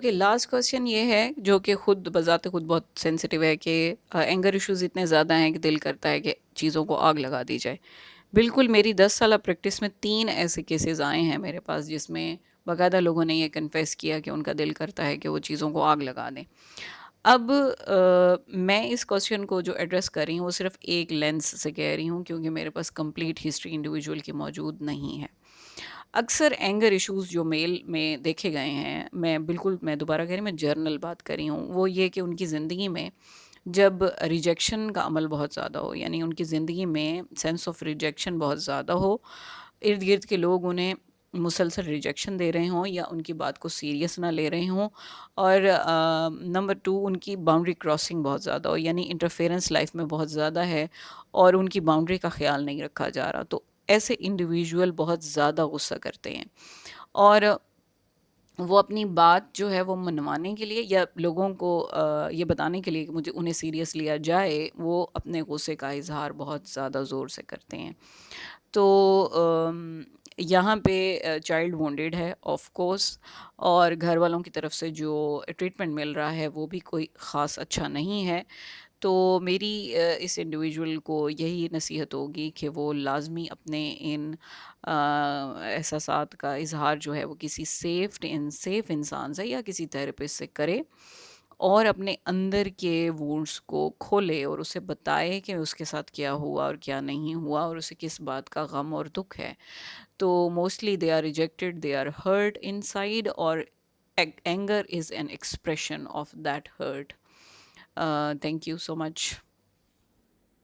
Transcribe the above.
Okay, last question یہ ہے جو کہ خود بذات خود بہت سینسٹیو ہے کہ اینگر ایشوز اتنے زیادہ ہیں کہ دل کرتا ہے کہ چیزوں کو آگ لگا دی جائے. بالکل میری 10 سالہ پریکٹس میں 3 ایسے کیسز آئے ہیں میرے پاس جس میں باقاعدہ لوگوں نے یہ کنفیس کیا کہ ان کا دل کرتا ہے کہ وہ چیزوں کو آگ لگا دیں. اب میں اس کوشچن کو جو ایڈریس کر رہی ہوں وہ صرف ایک لینس سے کہہ رہی ہوں کیونکہ میرے پاس کمپلیٹ ہسٹری انڈیویجول کی موجود نہیں ہے. اکثر اینگر ایشوز جو میل میں دیکھے گئے ہیں، میں دوبارہ کہہ رہی ہوں، میں جرنل بات کر رہی ہوں، وہ یہ کہ ان کی زندگی میں جب ریجیکشن کا عمل بہت زیادہ ہو، یعنی ان کی زندگی میں سینس آف ریجیکشن بہت زیادہ ہو، ارد گرد کے لوگ انہیں مسلسل ریجیکشن دے رہے ہوں یا ان کی بات کو سیریس نہ لے رہے ہوں، اور نمبر 2 ان کی باؤنڈری کراسنگ بہت زیادہ ہو، یعنی انٹرفیرنس لائف میں بہت زیادہ ہے اور ان کی باؤنڈری کا خیال نہیں رکھا جا رہا. تو ایسے انڈیویژول بہت زیادہ غصہ کرتے ہیں اور وہ اپنی بات جو ہے وہ منوانے کے لیے یا لوگوں کو یہ بتانے کے لیے کہ مجھے انہیں سیریس لیا جائے، وہ اپنے غصے کا اظہار بہت زیادہ زور سے کرتے ہیں. تو یہاں پہ چائلڈ وونڈیڈ ہے آف کورس، اور گھر والوں کی طرف سے جو ٹریٹمنٹ مل رہا ہے وہ بھی کوئی خاص اچھا نہیں ہے. تو میری اس انڈیویجول کو یہی نصیحت ہوگی کہ وہ لازمی اپنے ان احساسات کا اظہار جو ہے وہ کسی سیف انسان سے یا کسی تھراپسٹ سے کرے اور اپنے اندر کے وونڈس کو کھولے اور اسے بتائے کہ اس کے ساتھ کیا ہوا اور کیا نہیں ہوا اور اسے کس بات کا غم اور دکھ ہے. تو mostly they are rejected, they are hurt inside, اور anger is an expression of that hurt. Thank you so much.